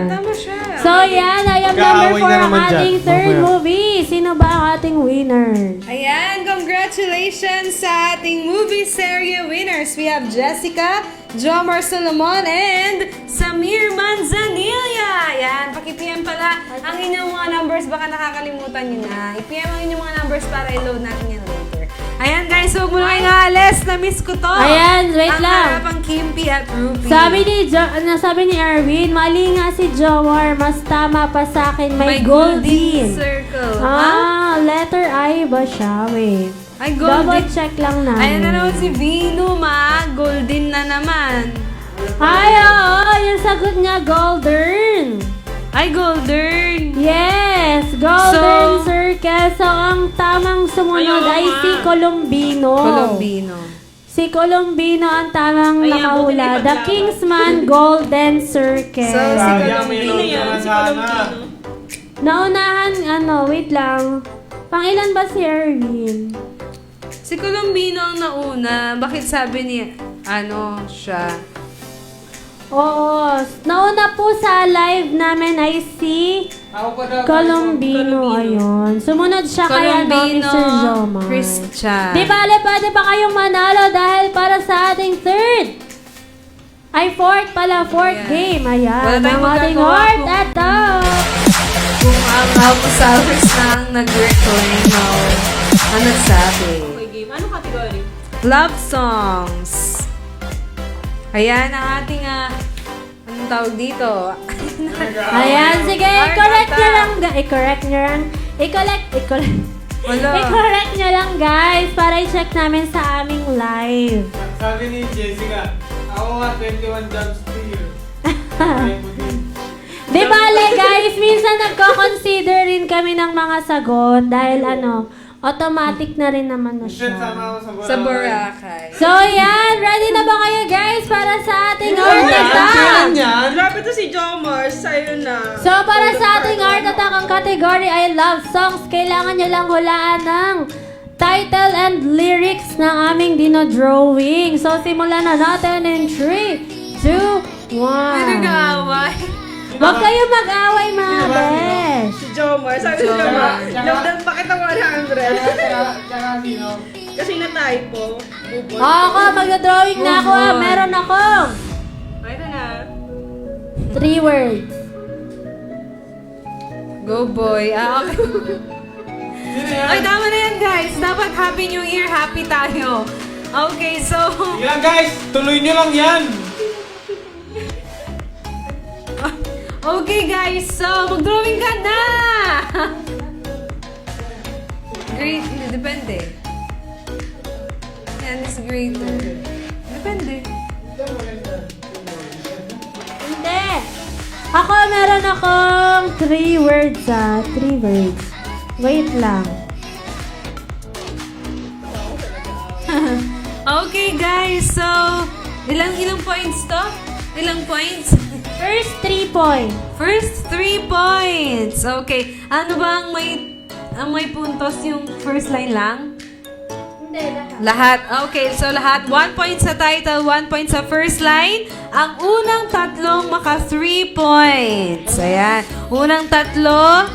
Tama siya. So yan, I am number Mag-aaway 4 na ang naman dyan. ating third Mamaya. movie. Sino ba ang ating winner? Ayan, congratulations sa ating movie serye winners. We have Jessica, Jomar Solomon, and Samir Manzanilla. Ayan, paki-PM pala ang inyong mga numbers. Baka nakakalimutan nyo na. I-PM ang inyong mga numbers para i-load natin yan later. Ayan guys, huwag mo na kayong alis. Na-miss ko to. Ayan, wait ang lang. harapang Kimpi at Ruby. Sabi ni Erwin, mali nga si Jomar. Mas tama pa sa akin. May golden. circle. Ha? Letter I ba siya? Wait. Ay, Double golden. check lang namin. Ayan na naman si Vino, ma. Golden na naman. Ay, oo. Yung sagot niya, golden. Ay, golden. Yes, golden So- circle. So, ang tamang sumunod Ayaw ay nga. si Colombino. Colombino. Si Colombino ang tamang Ayan, nakahula. buti The naglaban. Kingsman Golden Circle. So, si Sayang, may Hindi na load yan. naman Si sana. Colombino. Naunahan, wait lang. Pangilan ba si Erwin? Si Colombino ang nauna. Bakit sabi ni, siya? Oo. Nauna po sa live namin ay si Ako pa daw. Colombino. Ayun. Sumunod siya kaya Mr. Jomar. Christian. Di bale, pwede pa kayong manalo dahil para sa ating third. Ay, fourth Ayan. game. Ayan. Wala tayong Ang ating magagawa heart kung- at top. Kung ang Alphasaurus na ang nag-reclaim ang nagsabi. Okay, game. Anong category? Love songs. Ayan ang ating, anong tawag dito? Ayan, sige, Heart i-correct at nyo top. lang. I-correct nyo lang. Wala. I-correct nyo lang, guys, para i-check namin sa aming live. Sabi ni Jessica, ako nga 21 jumps to you. Di bale, guys, minsan nagko-consider rin kami ng mga sagot dahil automatic na rin naman na siya. Sa Boracay. So, yan. Ready na ba kayo, guys, para sa ating Heart Kailan Attack? yan? Grabe to si Jomar. Sa'yo na. So, para sa ating Heart Attack, ang category ay love songs. Kailangan nyo lang hulaan ng title and lyrics ng aming dinodrawing. So, simulan na natin in 3, 2, 1. Nag-aaway. Huwag kayo mag-away, mga besh. Si Jomar. Sabi si Jomar, Jordan, pakita 100. Tsaka sino? Kasi na-typo. Ako, mag-drawing na ako. Meron akong Ay na. 3 words. Go boy. Okay. Ay, tama na yan guys. Dapat Happy New Year, happy tayo. Okay, so... Sige lang guys, tuloy nyo lang yan. Okay guys, so mag-drawing ka na! Great, depende. Yan is greater. Depende. Hindi. Ako, meron akong 3 words 3 words. Wait lang. Okay guys, so ilang points to? Ilang points? First 3 points. First 3 points. Okay. Ano ba ang may puntos yung first line lang? Hindi, Lahat. Okay, so lahat. 1 point sa title, 1 point sa first line. Ang unang tatlong maka 3 points. Ayan. Unang tatlong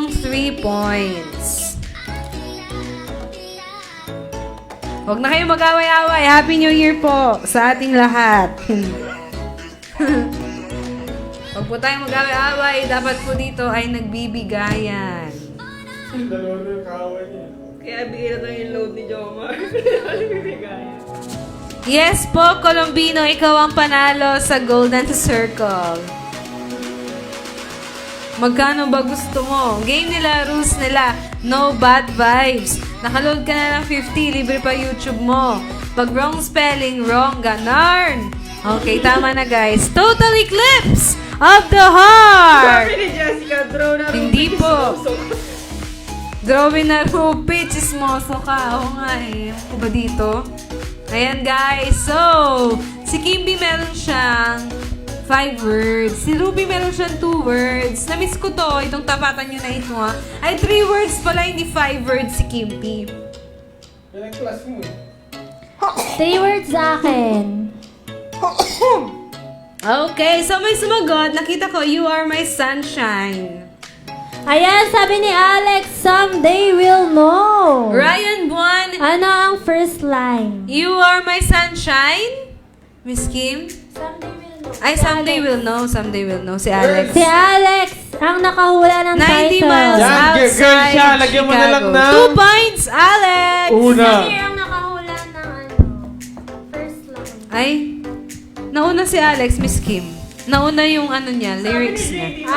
3 points. Huwag na kayo mag-away-away. Happy New Year po sa ating lahat. Huwag po tayong mag-away-away. Dapat po dito ay nagbibigayan. Kaya bigay na tayo yung load ni Jomar. Yes po, Colombino, ikaw ang panalo sa Golden Circle. Magkano ba gusto mo? Game nila, rules nila. No bad vibes. Nakaload ka na ng 50, libre pa YouTube mo. Pag wrong spelling, wrong, ganarn. Okay, tama na guys. Total eclipse of the heart. Sabi ni Jessica, draw na Hindi Rubik's po. Cube. Drawing na Rupi, chismoso ka. Oo nga eh. Ako ba dito? Ayan guys, so, si Kimby meron siyang 5 words. Si Ruby meron siyang 2 words. Na-miss ko to, itong tapatan nyo na ito ha. Ay, 3 words pala, hindi 5 words si Kimby. 3 words sa akin. Okay, so may sumagot. Nakita ko, you are my sunshine. Ayan, sabi ni Alex, someday we'll know. Ryan Buwan, Ano ang first line? you are my sunshine? Miss Kim? Someday we'll know. Ay, someday we'll know. Someday we'll know. Si Alex. Si Alex, ang nakahula ng 90 title. miles Yan, girl outside siya. Lagyan mo na lang Chicago. ng- 2 points, Alex! Una. Samir ang nakahula ng first line. Ay, nauna si Alex, Miss Kim. Nauna yung ano niya, lyrics niya. Okay.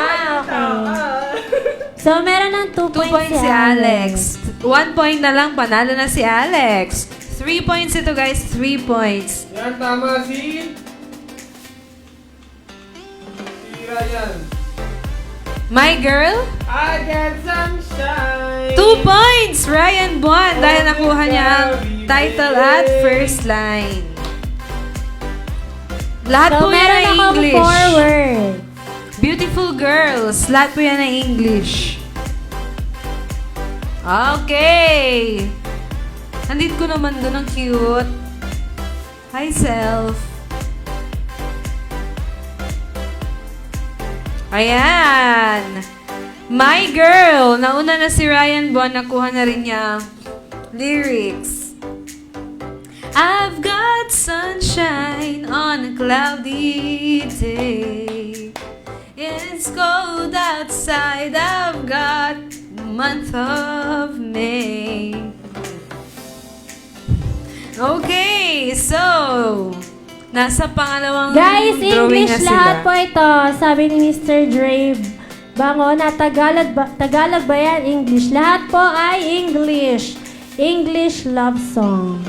So, meron ng 2 2 points, points si Alex. 1 point na lang, panalo na si Alex. 3 points ito guys, 3 points. Yan, tama si Ryan. My girl, I got sunshine. 2 points! Ryan Buwan, dahil nakuha niya ang title at first line. Lahat So, po yan meron ay akong English. 4 words. Beautiful girls. Lahat po yan ay English. Okay. Nandito ko naman doon ang cute. Hi, self. Ayan. My girl. Nauna na si Ryan Buwan. Nakuha na rin niya ang lyrics. I've got sunshine on a cloudy day. It's cold outside. I've got the month of May. Okay, so nasa pangalawang Guys, drawing English na sila. lahat po ito. Sabi ni Mr. Dre Bango na Tagalog ba yan? English. Lahat po ay English. English love song.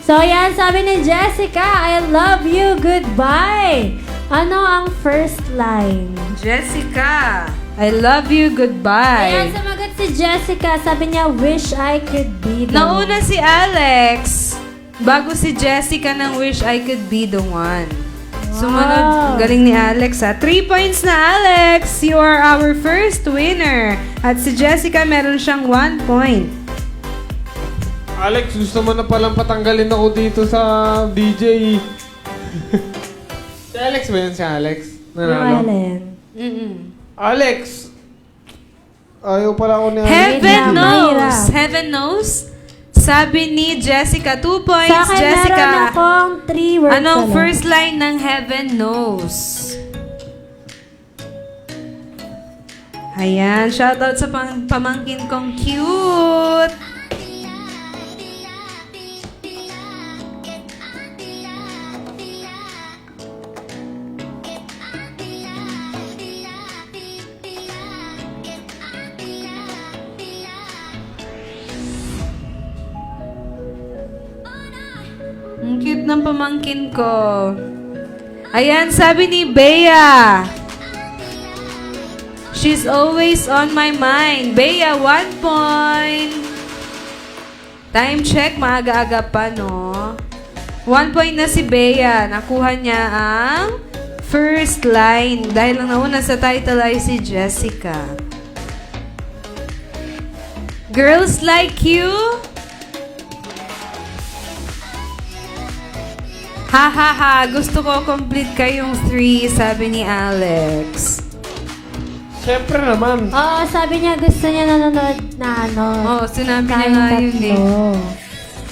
So, yan. Sabi ni Jessica, I love you. Goodbye. Ano ang first line? Jessica, I love you, Ayan, goodbye. sumagot si Jessica. Sabi niya, wish I could be the Nauna si Alex. Bago si Jessica ng wish I could be the one. Sumunod, galing ni Alex ha. 3 points na Alex. You are our first winner. At si Jessica meron siyang 1 point. Alex, gusto mo na palang patanggalin ako dito sa DJ. Si Alex ba yun? Si Alex? Nanalo? Allen. Alex! Ayaw pala ako ni Alex. Heaven Mahirap. knows. Heaven knows. Sabi ni Jessica, 2 points. Sa akin, Jessica, meron akong 3 words. anong ulit. first line ng Heaven knows? Ayan, shoutout sa pamangkin kong cute. Ang cute ng pamangkin ko. Ayan, sabi ni Bea. She's always on my mind. Bea, 1 point. Time check, maaga-aga pa, no? 1 point na si Bea. Nakuha niya ang first line. Dahil ang nauna sa title ay si Jessica. Girls like you? Ha ha ha, gusto ko complete kayong 3, sabi ni Alex. Siyempre naman. Oo, sabi niya gusto niya nanonood na ano. Oh, sinabi niya tayong nga yun eh. tatlo.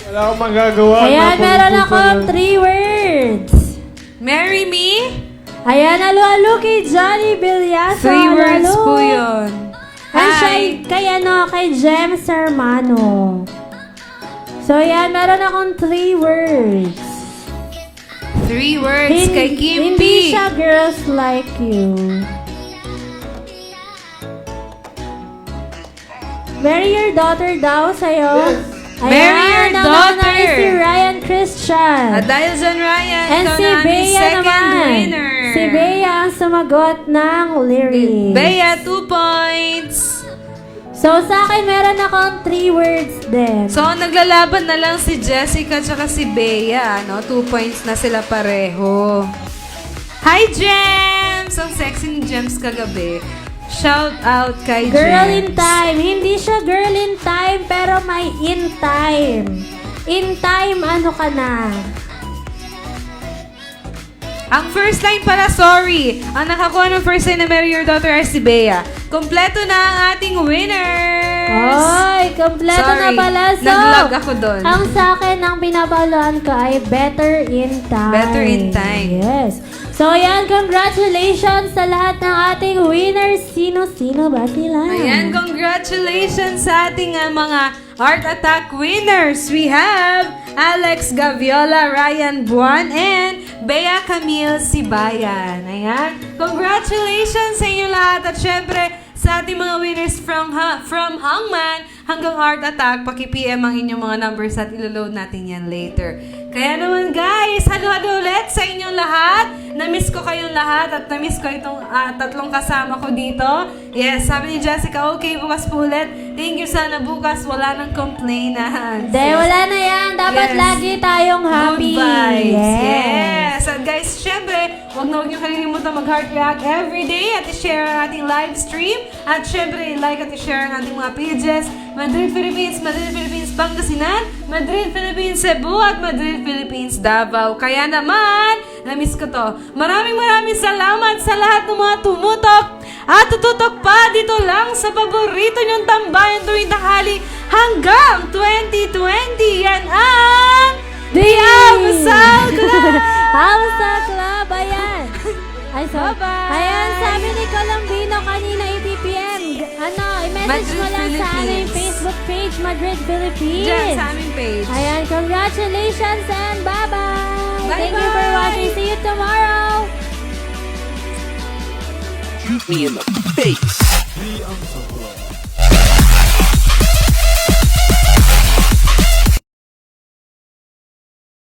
Wala akong magagawa. Ayan, meron Napupusan akong na. 3 words. Marry me? Ayan, alo-alo kay Johnny Bilyasa. 3 words Alo-alo. po yun. Ay, siya Hi! kay kay James Hermano. So, yan, meron akong 3 words. 3 words kay Kim Hindi P. siya girls like you. Marry your daughter daw sa'yo. Ayan, Marry your ang daughter. nauna ay si Ryan Christian. At dahil dyan, Ryan, And ikaw si na aming Bea second naman. winner. Si Bea ang sumagot ng lyrics. Bea, 2 points. So, sa akin, meron akong 3 words din. So, naglalaban na lang si Jessica tsaka si Bea, no? 2 points na sila pareho. Hi, Gems! Ang sexy ni Gems kagabi. Shout out kay Girl Gems. in time. Hindi siya girl in time, pero may in time. In time, ano ka na? Ang first line pala, sorry. Ang nakakuha ng first line na Marry Your Daughter ay si Bea. Kompleto na ang ating winners! Ay, kompleto na Sorry, pala. So, nag-lag ako doon. ang sa akin, ang pinabaluan ko ay better in time. Better in time. Yes. So, yan, congratulations sa lahat ng ating winners. Sino-sino ba sila? Ayan, congratulations sa ating mga Art Attack winners. We have Alex Gaviola, Ryan Buwan, and Bea Camille Sibayan. Ayan, congratulations sa inyo lahat. At syempre, sa ating mga winners from Hangman hanggang Art Attack, paki-PM ang inyong mga numbers at ilo-load natin yan later. Kaya naman guys, halo-halo ulit sa inyong lahat. Na-miss ko kayong lahat at na-miss ko itong tatlong kasama ko dito. Yes, sabi ni Jessica, okay, bukas po ulit. Thank you, sana bukas wala nang complainant. Hindi, wala na yan. Dapat Yes. lagi tayong happy. Good vibes. Yes. Yes. At guys, syempre, huwag niyo kalilimutan mag-heart react every day at i-share ang ating live stream. At syempre, i-like at i-share ang ating mga pages. Madrid, Philippines, Pangasinan, Madrid, Philippines, Cebu, at Madrid, Philippines, Davao. Kaya naman, na-miss ko to. Maraming salamat sa lahat ng mga tumutok at tututok pa dito lang sa paborito niyong tambayan tuwing tanghali hanggang 2020. Yan ang The Almasal Club! Almasal Club, ayan. Ay, so, Bye-bye! Ayan, sabi ni Colombino kanina 8 p.m. I-message mo lang sa aming Facebook page, Madrid, Philippines. Diyan sa aming page. Ayan, congratulations and bye-bye. Thank you for Bye-bye. watching. See you tomorrow. Shoot me in the face.